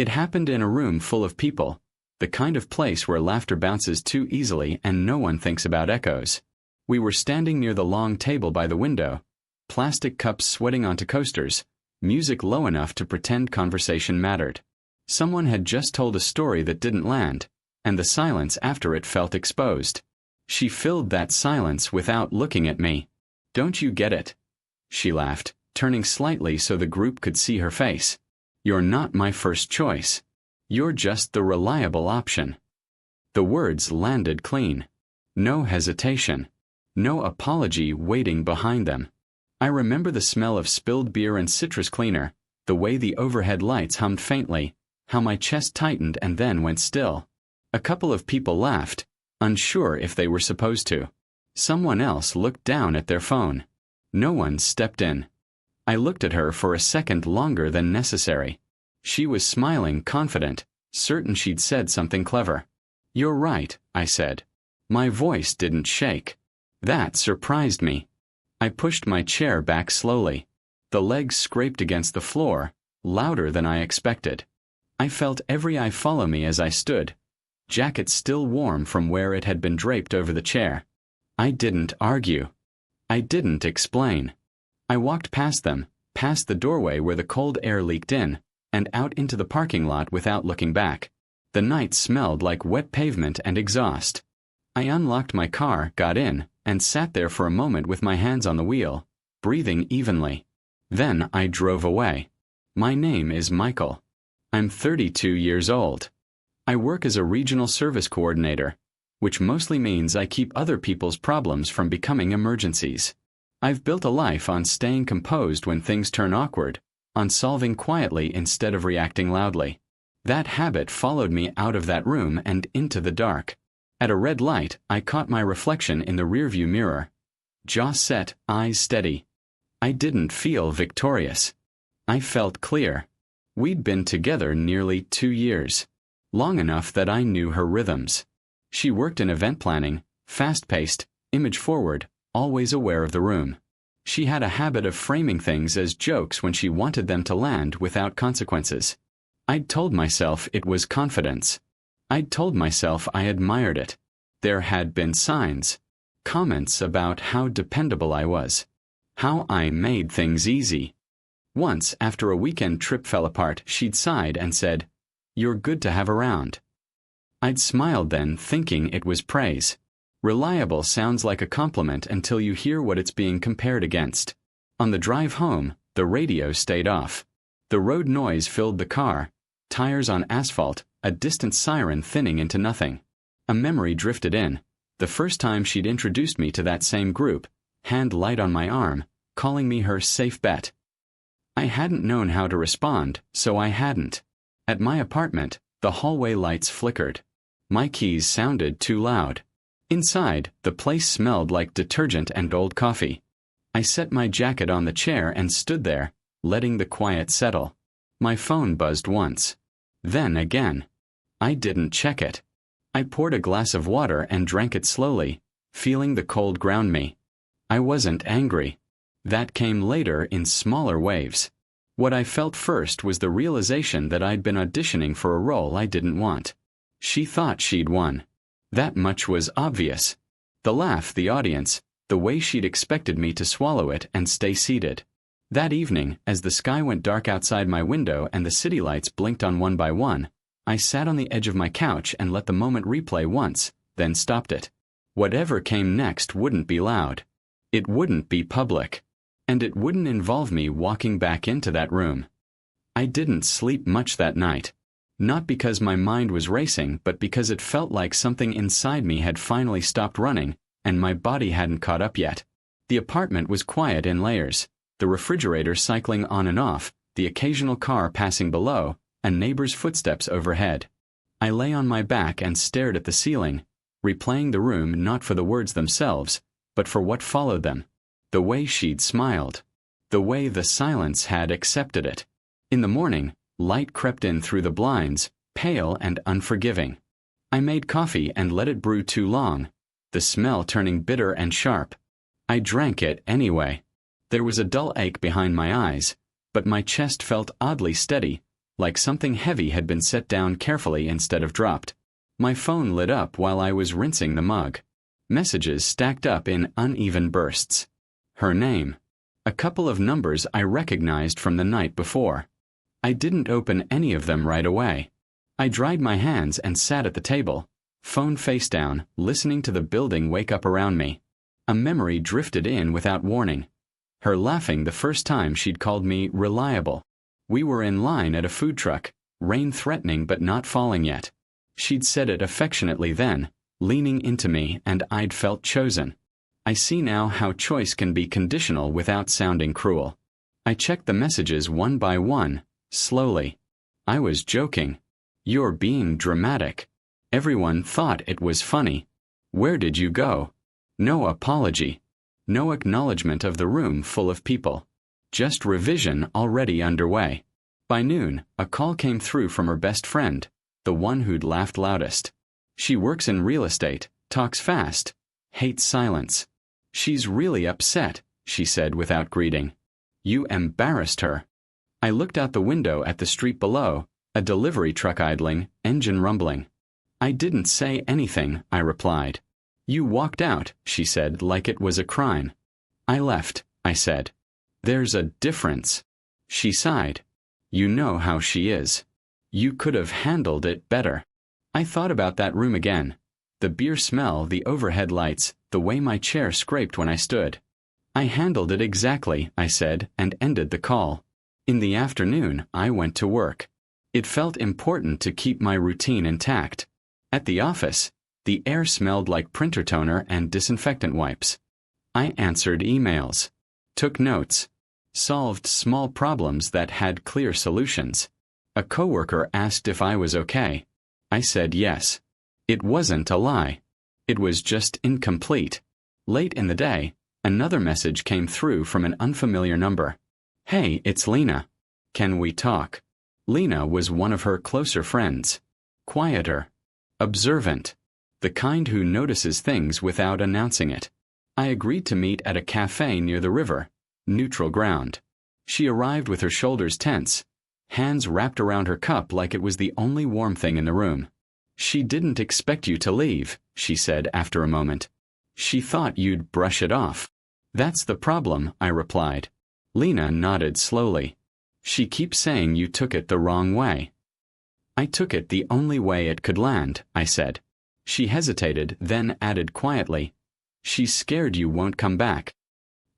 It happened in a room full of people, the kind of place where laughter bounces too easily and no one thinks about echoes. We were standing near the long table by the window, plastic cups sweating onto coasters, music low enough to pretend conversation mattered. Someone had just told a story that didn't land, and the silence after it felt exposed. She filled that silence without looking at me. "Don't you get it?" She laughed, turning slightly so the group could see her face. "You're not my first choice. You're just the reliable option." The words landed clean. No hesitation. No apology waiting behind them. I remember the smell of spilled beer and citrus cleaner, the way the overhead lights hummed faintly, how my chest tightened and then went still. A couple of people laughed, unsure if they were supposed to. Someone else looked down at their phone. No one stepped in. I looked at her for a second longer than necessary. She was smiling, confident, certain she'd said something clever. "You're right," I said. My voice didn't shake. That surprised me. I pushed my chair back slowly. The legs scraped against the floor, louder than I expected. I felt every eye follow me as I stood, jacket still warm from where it had been draped over the chair. I didn't argue. I didn't explain. I walked past them, past the doorway where the cold air leaked in, and out into the parking lot without looking back. The night smelled like wet pavement and exhaust. I unlocked my car, got in, and sat there for a moment with my hands on the wheel, breathing evenly. Then I drove away. My name is Michael. I'm 32 years old. I work as a regional service coordinator, which mostly means I keep other people's problems from becoming emergencies. I've built a life on staying composed when things turn awkward, on solving quietly instead of reacting loudly. That habit followed me out of that room and into the dark. At a red light, I caught my reflection in the rearview mirror. Jaw set, eyes steady. I didn't feel victorious. I felt clear. We'd been together nearly 2 years. Long enough that I knew her rhythms. She worked in event planning, fast-paced, image-forward, always aware of the room. She had a habit of framing things as jokes when she wanted them to land without consequences. I'd told myself it was confidence. I'd told myself I admired it. There had been signs, comments about how dependable I was, how I made things easy. Once, after a weekend trip fell apart, she'd sighed and said, "You're good to have around." I'd smiled then, thinking it was praise. Reliable sounds like a compliment until you hear what it's being compared against. On the drive home, the radio stayed off. The road noise filled the car, tires on asphalt, a distant siren thinning into nothing. A memory drifted in, the first time she'd introduced me to that same group, hand light on my arm, calling me her safe bet. I hadn't known how to respond, so I hadn't. At my apartment, the hallway lights flickered. My keys sounded too loud. Inside, the place smelled like detergent and old coffee. I set my jacket on the chair and stood there, letting the quiet settle. My phone buzzed once. Then again. I didn't check it. I poured a glass of water and drank it slowly, feeling the cold ground me. I wasn't angry. That came later in smaller waves. What I felt first was the realization that I'd been auditioning for a role I didn't want. She thought she'd won. That much was obvious. The laugh, the audience, the way she'd expected me to swallow it and stay seated. That evening, as the sky went dark outside my window and the city lights blinked on one by one, I sat on the edge of my couch and let the moment replay once, then stopped it. Whatever came next wouldn't be loud. It wouldn't be public. And it wouldn't involve me walking back into that room. I didn't sleep much that night. Not because my mind was racing, but because it felt like something inside me had finally stopped running, and my body hadn't caught up yet. The apartment was quiet in layers, the refrigerator cycling on and off, the occasional car passing below, and neighbors' footsteps overhead. I lay on my back and stared at the ceiling, replaying the room not for the words themselves, but for what followed them. The way she'd smiled. The way the silence had accepted it. In the morning, light crept in through the blinds, pale and unforgiving. I made coffee and let it brew too long, the smell turning bitter and sharp. I drank it anyway. There was a dull ache behind my eyes, but my chest felt oddly steady, like something heavy had been set down carefully instead of dropped. My phone lit up while I was rinsing the mug. Messages stacked up in uneven bursts. Her name. A couple of numbers I recognized from the night before. I didn't open any of them right away. I dried my hands and sat at the table, phone face down, listening to the building wake up around me. A memory drifted in without warning. Her laughing the first time she'd called me reliable. We were in line at a food truck, rain threatening but not falling yet. She'd said it affectionately then, leaning into me, and I'd felt chosen. I see now how choice can be conditional without sounding cruel. I checked the messages one by one, slowly. I was joking. You're being dramatic. Everyone thought it was funny. Where did you go? No apology. No acknowledgement of the room full of people. Just revision already underway. By noon, a call came through from her best friend, the one who'd laughed loudest. She works in real estate, talks fast, hates silence. She's really upset, she said without greeting. You embarrassed her. I looked out the window at the street below, a delivery truck idling, engine rumbling. I didn't say anything, I replied. You walked out, she said, like it was a crime. I left, I said. There's a difference. She sighed. You know how she is. You could have handled it better. I thought about that room again. The beer smell, the overhead lights, the way my chair scraped when I stood. I handled it exactly, I said, and ended the call. In the afternoon, I went to work. It felt important to keep my routine intact. At the office, the air smelled like printer toner and disinfectant wipes. I answered emails, took notes, solved small problems that had clear solutions. A coworker asked if I was okay. I said yes. It wasn't a lie. It was just incomplete. Late in the day, another message came through from an unfamiliar number. Hey, it's Lena. Can we talk? Lena was one of her closer friends. Quieter. Observant. The kind who notices things without announcing it. I agreed to meet at a cafe near the river, neutral ground. She arrived with her shoulders tense, hands wrapped around her cup like it was the only warm thing in the room. She didn't expect you to leave, she said after a moment. She thought you'd brush it off. That's the problem, I replied. Lena nodded slowly. She keeps saying you took it the wrong way. I took it the only way it could land, I said. She hesitated, then added quietly, She's scared you won't come back.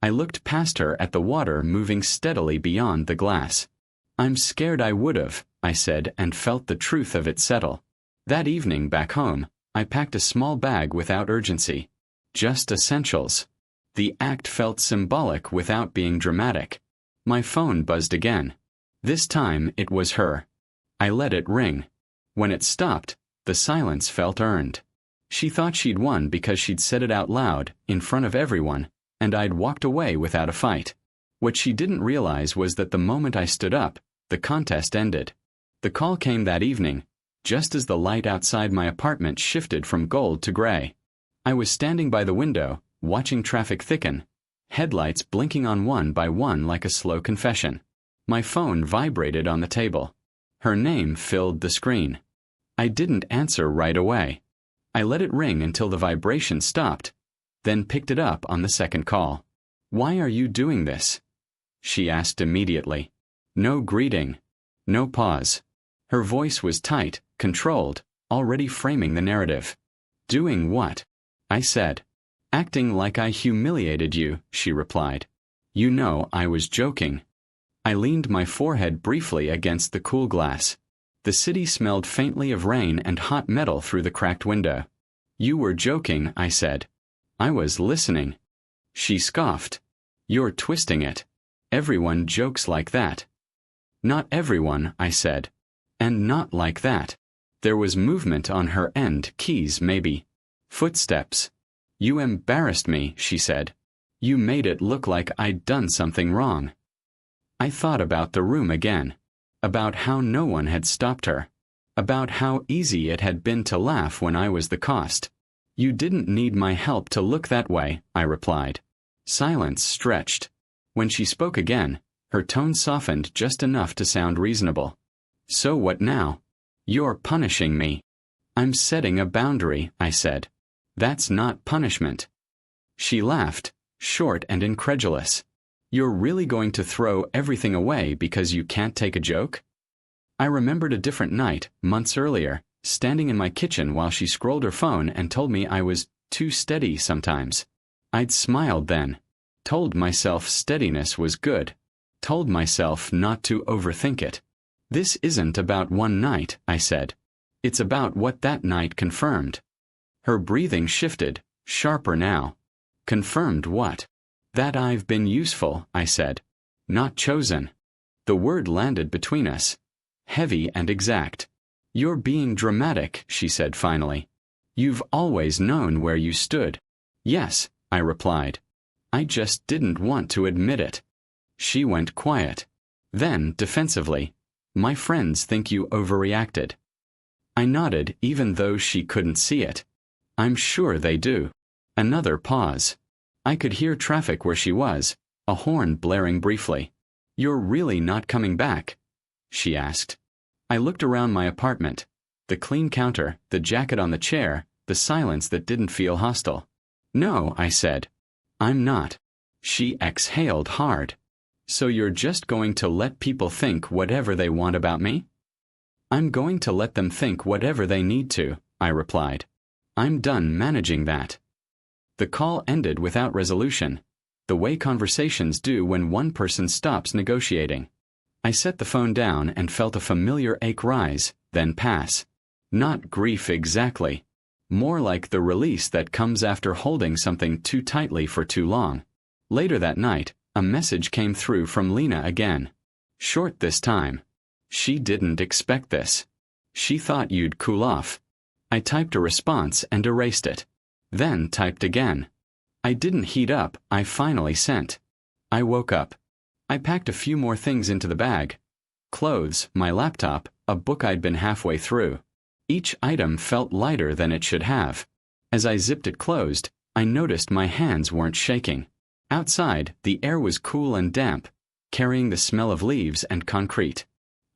I looked past her at the water moving steadily beyond the glass. I'm scared I would've, I said, and felt the truth of it settle. That evening back home, I packed a small bag without urgency. Just essentials. The act felt symbolic without being dramatic. My phone buzzed again. This time it was her. I let it ring. When it stopped, the silence felt earned. She thought she'd won because she'd said it out loud, in front of everyone, and I'd walked away without a fight. What she didn't realize was that the moment I stood up, the contest ended. The call came that evening, just as the light outside my apartment shifted from gold to gray. I was standing by the window, watching traffic thicken, headlights blinking on one by one like a slow confession. My phone vibrated on the table. Her name filled the screen. I didn't answer right away. I let it ring until the vibration stopped, then picked it up on the second call. Why are you doing this? She asked immediately. No greeting. No pause. Her voice was tight, controlled, already framing the narrative. Doing what? I said. Acting like I humiliated you, she replied. You know I was joking. I leaned my forehead briefly against the cool glass. The city smelled faintly of rain and hot metal through the cracked window. You were joking, I said. I was listening. She scoffed. You're twisting it. Everyone jokes like that. Not everyone, I said. And not like that. There was movement on her end, keys maybe. Footsteps. You embarrassed me, she said. You made it look like I'd done something wrong. I thought about the room again. About how no one had stopped her. About how easy it had been to laugh when I was the cost. You didn't need my help to look that way, I replied. Silence stretched. When she spoke again, her tone softened just enough to sound reasonable. So what now? You're punishing me. I'm setting a boundary, I said. That's not punishment. She laughed, short and incredulous. You're really going to throw everything away because you can't take a joke? I remembered a different night, months earlier, standing in my kitchen while she scrolled her phone and told me I was too steady sometimes. I'd smiled then. Told myself steadiness was good. Told myself not to overthink it. This isn't about one night, I said. It's about what that night confirmed. Her breathing shifted, sharper now. Confirmed what? That I've been useful, I said. Not chosen. The word landed between us. Heavy and exact. You're being dramatic, she said finally. You've always known where you stood. Yes, I replied. I just didn't want to admit it. She went quiet. Then, defensively, my friends think you overreacted. I nodded even though she couldn't see it. I'm sure they do. Another pause. I could hear traffic where she was, a horn blaring briefly. You're really not coming back? She asked. I looked around my apartment. The clean counter, the jacket on the chair, the silence that didn't feel hostile. No, I said. I'm not. She exhaled hard. So you're just going to let people think whatever they want about me? I'm going to let them think whatever they need to, I replied. I'm done managing that. The call ended without resolution, the way conversations do when one person stops negotiating. I set the phone down and felt a familiar ache rise, then pass. Not grief exactly. More like the release that comes after holding something too tightly for too long. Later that night, a message came through from Lena again. Short this time. She didn't expect this. She thought you'd cool off. I typed a response and erased it. Then typed again. I didn't heat up, I finally sent. I woke up. I packed a few more things into the bag. Clothes, my laptop, a book I'd been halfway through. Each item felt lighter than it should have. As I zipped it closed, I noticed my hands weren't shaking. Outside, the air was cool and damp, carrying the smell of leaves and concrete.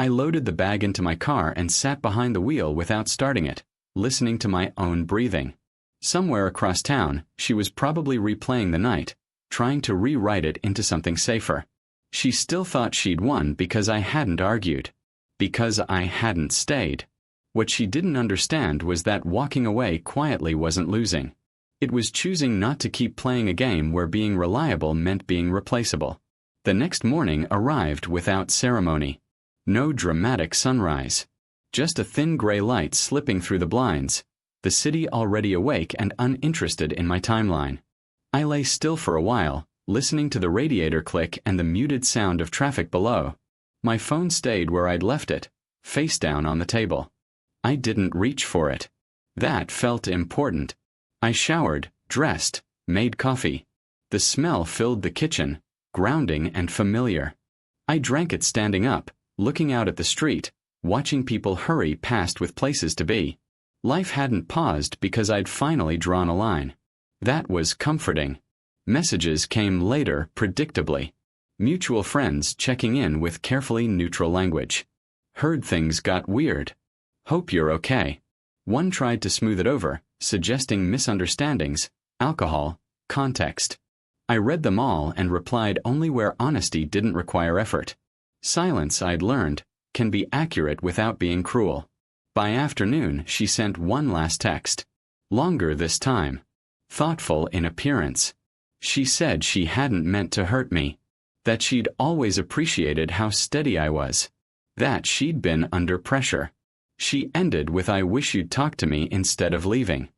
I loaded the bag into my car and sat behind the wheel without starting it, listening to my own breathing. Somewhere across town, she was probably replaying the night, trying to rewrite it into something safer. She still thought she'd won because I hadn't argued. Because I hadn't stayed. What she didn't understand was that walking away quietly wasn't losing. It was choosing not to keep playing a game where being reliable meant being replaceable. The next morning arrived without ceremony. No dramatic sunrise. Just a thin gray light slipping through the blinds, the city already awake and uninterested in my timeline. I lay still for a while, listening to the radiator click and the muted sound of traffic below. My phone stayed where I'd left it, face down on the table. I didn't reach for it. That felt important. I showered, dressed, made coffee. The smell filled the kitchen, grounding and familiar. I drank it standing up, looking out at the street, watching people hurry past with places to be. Life hadn't paused because I'd finally drawn a line. That was comforting. Messages came later, predictably. Mutual friends checking in with carefully neutral language. Heard things got weird. Hope you're okay. One tried to smooth it over, suggesting misunderstandings, alcohol, context. I read them all and replied only where honesty didn't require effort. Silence, I'd learned, can be accurate without being cruel. By afternoon, she sent one last text. Longer this time. Thoughtful in appearance. She said she hadn't meant to hurt me. That she'd always appreciated how steady I was. That she'd been under pressure. She ended with "I wish you'd talk to me instead of leaving."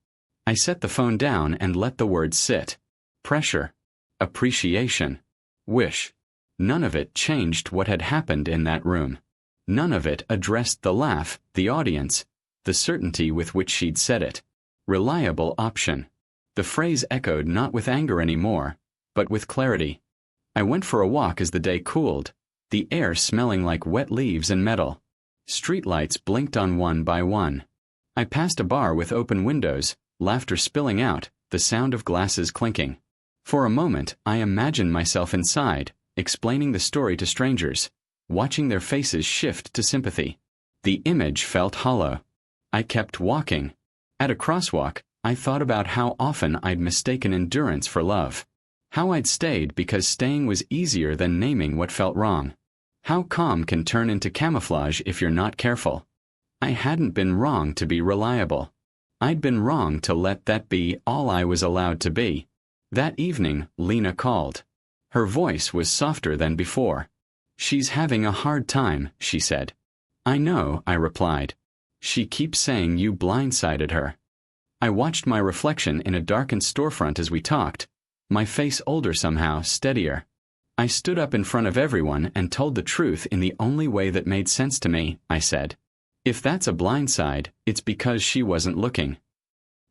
I set the phone down and let the words sit. Pressure. Appreciation. Wish. None of it changed what had happened in that room. None of it addressed the laugh, the audience, the certainty with which she'd said it. Reliable option. The phrase echoed not with anger anymore, but with clarity. I went for a walk as the day cooled, the air smelling like wet leaves and metal. Streetlights blinked on one by one. I passed a bar with open windows, laughter spilling out, the sound of glasses clinking. For a moment, I imagined myself inside, explaining the story to strangers, watching their faces shift to sympathy. The image felt hollow. I kept walking. At a crosswalk, I thought about how often I'd mistaken endurance for love. How I'd stayed because staying was easier than naming what felt wrong. How calm can turn into camouflage if you're not careful. I hadn't been wrong to be reliable. I'd been wrong to let that be all I was allowed to be. That evening, Lena called. Her voice was softer than before. "She's having a hard time," she said. "I know," I replied. "She keeps saying you blindsided her." I watched my reflection in a darkened storefront as we talked, my face older somehow, steadier. I stood up in front of everyone and told the truth in the only way that made sense to me, I said. "If that's a blindside, it's because she wasn't looking."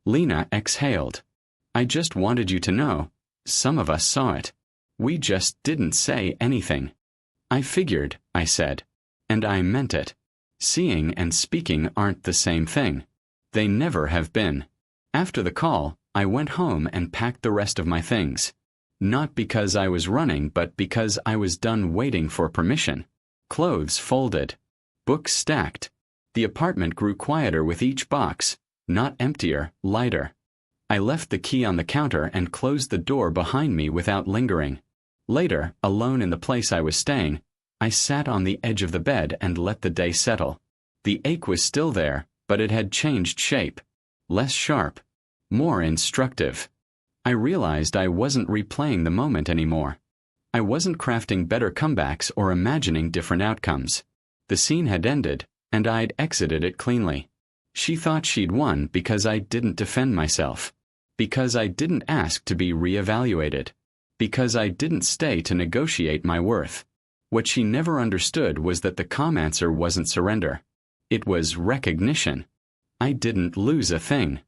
Lena exhaled. "I just wanted you to know. Some of us saw it. We just didn't say anything." "I figured," I said. And I meant it. Seeing and speaking aren't the same thing. They never have been. After the call, I went home and packed the rest of my things. Not because I was running, but because I was done waiting for permission. Clothes folded. Books stacked. The apartment grew quieter with each box, not emptier, lighter. I left the key on the counter and closed the door behind me without lingering. Later, alone in the place I was staying, I sat on the edge of the bed and let the day settle. The ache was still there, but it had changed shape. Less sharp. More instructive. I realized I wasn't replaying the moment anymore. I wasn't crafting better comebacks or imagining different outcomes. The scene had ended, and I'd exited it cleanly. She thought she'd won because I didn't defend myself. Because I didn't ask to be reevaluated. Because I didn't stay to negotiate my worth. What she never understood was that the calm answer wasn't surrender. It was recognition. I didn't lose a thing.